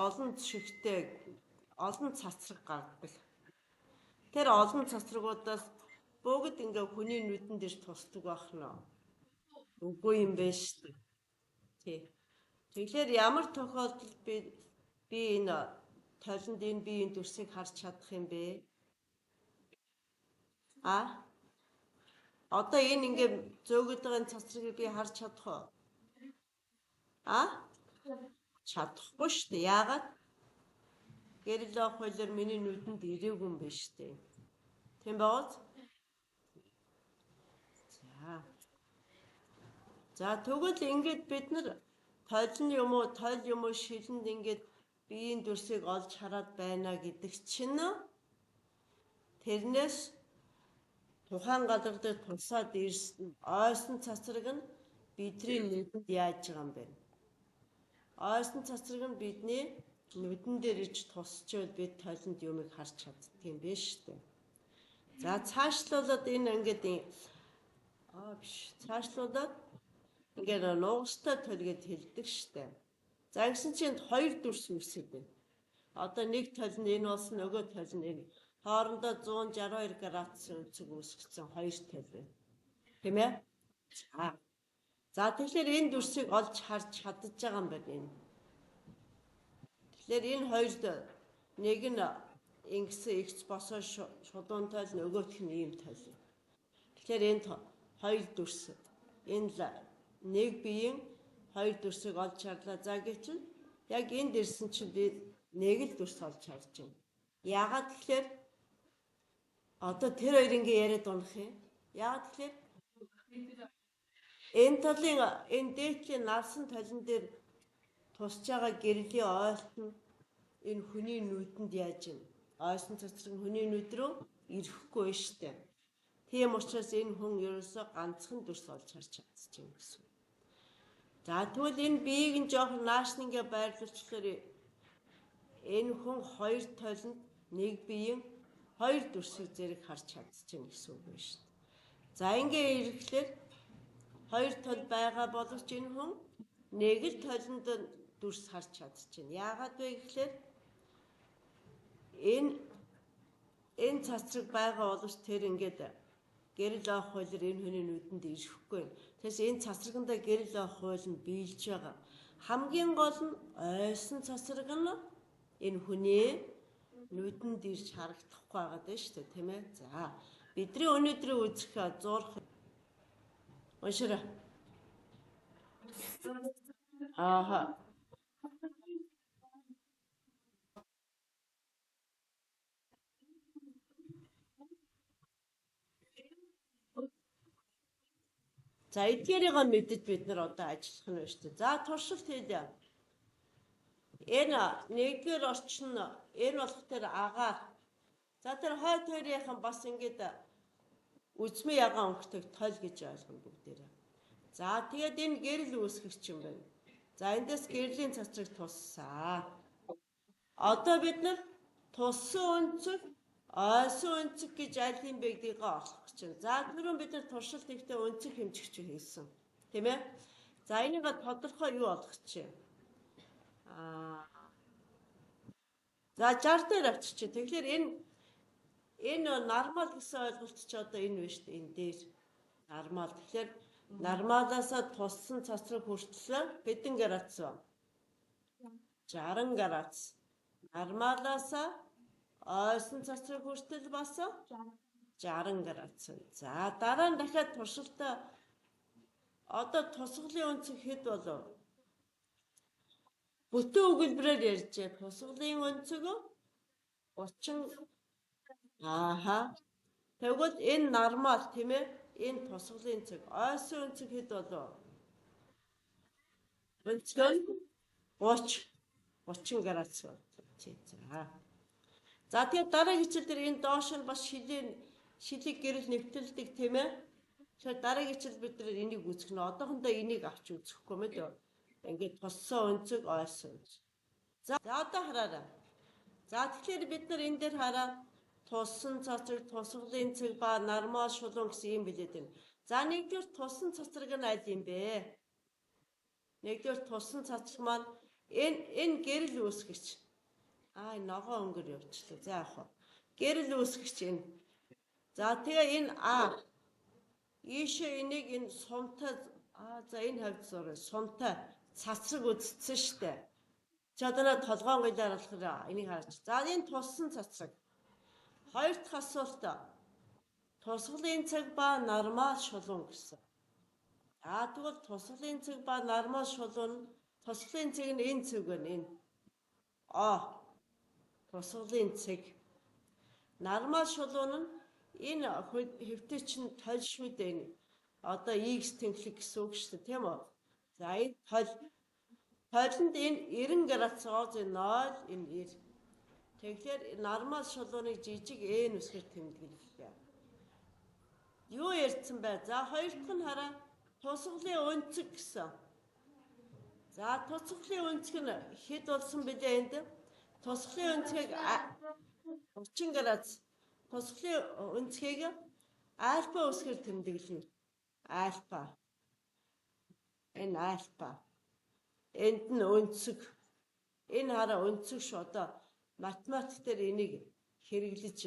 олон шигтэй олон цацраг гардаг. Тэр олон цацрагуудаас бүгд ингээ хүний нүдэн дээр тусдаг байх нь. Үгүй юм байна шүү дээ. Тий. Тэгэхээр ямар тохиолдолд би энэ толинд энэ биеийн дүрсийг харж чадах юм бэ? А? Одоо энэ ингээ зөөгд байгаа цацрыг би харж чадах уу? А? Чадахгүй шүү дээ. Яагаад? Гэрэл авах хуулиар миний нүдэнд ирээгүй юм байна шүү дээ. Тийм бааз? За тэгвэл ингээд бид нар тойл юм уу шилэнд ингээд биеийн дүрсийг олж хараад байна гэдэг чинь тэрнээс тухайн газар дээр тусаад ирсэн ойсон цацраг нь бидний нүдэнд яаж байгаа юм бэ? Ойсон цацраг нь бидний нүдэн дээр иж тусчвал бид тойлонд юмыг харж чаддаг юм байна шүү дээ. За цаашлуулаад энэ ингээд цаашлуулаад ингээд нугастай толгойд хэлдэг штэ. За гэсэн чинь хоёр дүрс үүсэж байна. Одоо нэг толь нь энэ болсон, нөгөө толь нь энэ. Хоорондоо 162 градусын өнцөг үүсгэсэн хоёр толь байна. Тийм ээ? За тэгэхээр энэ дүрсийг олж харж чадаж байгаа юм байна энэ. Тэгэхээр энэ хоёрд нэг нь ингэсэн x босоо шулуун толь, нөгөөх нь ийм толь. Тэгэхээр энэ хоёр дүрс энэ нэг биеийн хоёр дүрсийг олж харлаа. За гэвч яг энд ирсэн чинь би нэг л дүрс олж харж байна. Яагаад тэгэхээр одоо тэр хоёр ингээ яриад унах юм? Яагаад тэгэхээр энэ талын энэ дээдлийн нарсан толин дээр тусч байгаа гэрлийн ойлт нь энэ хүний нүдэнд яаж юм? Ойсон цацраг хүний нүд рүү ирэхгүй штэ. Тийм учраас энэ хүн ерөөсөө ганцхан дүрс олж харж чадчихжээ гэсэн. За тэгвэл энэ биеийг нь жоохон наашнингээ байрлуулчлаар энэ хүн хоёр толинд нэг биеийн хоёр дүрсийг зэрэг харж чадчихжээ гэсэн үг байна шүү дээ. За ингээ ирэхлээр хоёр толь байгаа боловч энэ хүн нэг л толинд дүрс харж чадчихжээ. Яагаад вэ гэхээр энэ цацраг байгаа боловч тэр ингээд гэрэл авах хуулиар энэ хүний нүдэнд ирэхгүй. Тэгээс энэ цацрагандаа гэрэл авах хууль нь биелж байгаа. Хамгийн гол нь ойсон цацраг нь энэ хүний нүдэнд ирж харагдахгүй байгаа дээ шүү дээ, тийм ээ. За бидний өнөөдрийн үзэх зурх уншираа. Ааха. За эдгээрийг мэдэж бид нар одоо ажиллах нь байна шүү дээ. За туршилт хийлээ. Энэ нэгдүгээр орчин энэ болох тэр агаар. За тэр хой тойрынхан бас ингээд үзмээ ягаан өнгөтэйг тойл гэж ойлгоно бүгдээрээ. За тэгээд энэ гэрэл үүсгэгч юм байна. За эндээс гэрлийн цацрыг тусsaa. Одоо бид нар туссан өнцөг, ойсон өнцөг гэж аль юм бэ гэдгийг олох гэж байна. За түрүүн бид нар туршилт хийхдээ өнцөг хэмжигч хийсэн. Тийм ээ? За энийг тодорхой юу олох чинь? За 60 дээр авчирч. Тэгэхээр энэ нормал гэсэн ойлголт чи одоо энэ байна шүү дээ. Энэ дээр нормал. Тэгэхээр нормалаасаа туссан цацраг хүртэл хэдэн градус вэ? 60 градус. Нормалаасаа ойсон цацраг хүртэл бас 60 градус. За дараа нь дахиад туршилтаа одоо тусгалын өнцөг хэд болов? Бүтэн өгүүлбэрээр ярьжээ. Тусгалын өнцөг 30. Ааха. Тэгвэл энэ нормал тийм ээ? Энэ тусгалын цэг. Ойсон өнцөг хэд болов? Өнцөг 30 градус болов. За тэгээд дараагийн хичээл дээр энэ доош нь бас шилийг гэрэл нэвтэлдэг тийм ээ? Тэгэхээр дараагийн хичээл бид нар энийг үзэх нь одоохондоо энийг авч үзэхгүй мэд. Ингээд туссан өнцөг, ойсон өнцөг. За одоо хараарай. За тэгэхээр бид нар энэ дээр хараа туссан цацраг, тусгалын цэг ба нормал шулуун гэсэн юм билээд байна. За нэгдүгээр туссан цацраг нь аль юм бэ? Нэгдүгээр туссан цацраг маань Энэ гэрэл үүсгэж. Ногоо өнгөр явчихлаа. За яах вэ? Гэрэл үүсгэж энэ. За тэгээ энэ ийшээ энийг энэ сумтай за энэ хавьд зураа сумтай цацраг үдцсэн штэ. Чи одоо толгоон гилээр болохоор энийг хараач. За энэ туссан цацраг. Хоёр дахь асуулт. Тусгалын цаг ба нормал шулуун гэсэн. Тэгвэл тусгалын цаг ба нормал шулуун тусгалын цаг нь энэ цаг байна энэ. Тусгалын цаг. Нормал шулуун нь энэ хэвтэ чинь толь шүү дээ энэ. Одоо x тэнхлэг гэсэн үг шүү дээ тийм үү? За энэ толинд энэ 90 градусоос 0 энэ 90. Тэгэхээр нормал шулууныг жижиг n үсгээр тэмдэглэе. Юу ярьсан бай? За хоёр дахь нь хараа тусгалын өнцөг гэсэн. За тусгалын өнцөг нь хэд болсон бэлээ энд? Тусгалын өнцгийг 30 градус. Тусгалын өнцгийг альфа үсгээр тэмдэглэнэ. Альфа. Энэ альфа. Энд нь өнцөг. Энэ хараа өнцөг шүү. Одоо математик дээр энийг хэрэглэж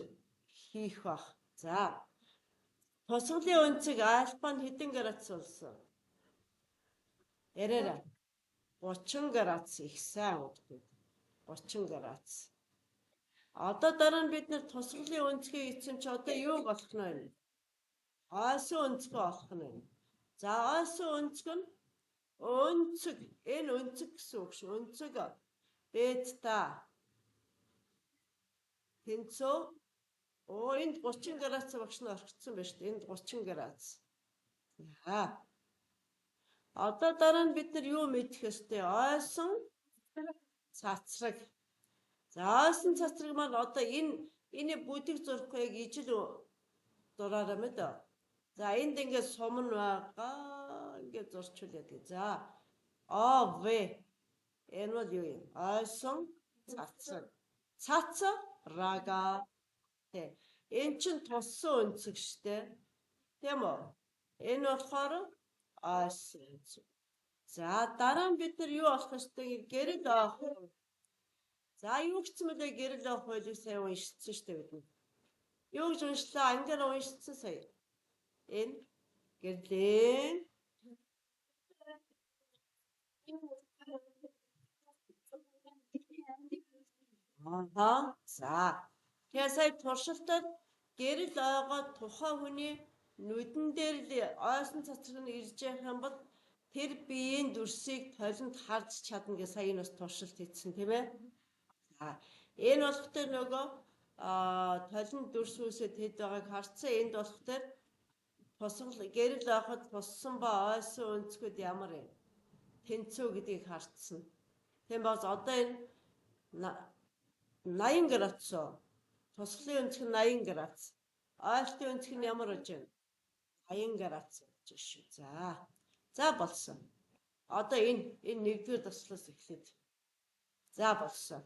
хийх бах. За. Тусгалын өнцөг альфа нь хэдэн градус болсон? Яраарай. 30 градус их сайн удахгүй. 30 градус. Одоо дараа нь бид нэр тусгалын өнцгийг эцэм чи одоо юу болох нь вэ? Ойсон өнцгөө болох нь вэ? За ойсон өнцг нь өнцөг. Энэ өнцөг гэсэн үг шүү. Өнцөг бета. Тэнцүү. Энд 30 градус багш нь орчихсон байна шүү дээ. Энд 30 градус. Одоо дараа нь бид нар юу мэдэх ёстой? Ойсон цацраг. За ойсон цацраг маань одоо энэ бүдэг зурхгүй яг ижил дураараа мэд. За энд ингээд сум нь байгаа. Ингээд зурчулаад. За ОВ. Энэ бол юу юм? Ойсон цацраг. Цацрага. Энэ чинь туссан өнцөг штэ. Тийм үү? Энэ болохоор ойсон өнцөг. За дараа нь бид нар юу болох ёстой? Гэрэл авах. За юу гэсэн мөлий гэрэл авах байлыг сайн уншицсан штэ бид нар. Юу гэж уншлаа? Ангиар уншицсан сая. Энэ гэрлийн За. Тэгээ сая туршилтад гэрэл ойгоо тухайн хүний нүдэн дээр л ойсон цацраг нь ирж явах юм бол тэр биеийн дүрсийг толинд харж чадна гэж сая энэ бас туршилт хийсэн тийм ээ. За энэ болох дээр нөгөө толинд дүрс үсэд хэд байгааг харцсан. Энд болох дээр тусгал гэрэл ойход туссан ба ойсон өнцгүүд ямар юм? Тэнцүү гэдгийг харцсан. Тийм баз одоо энэ 80 градус. Тусгалын өнцг нь 80 градус. Ойлтын өнцг нь ямар болж байна? 80 градус болж шүү. За болсон. Одоо энэ нэгдүгээр туслаас эхлээд. За болсон.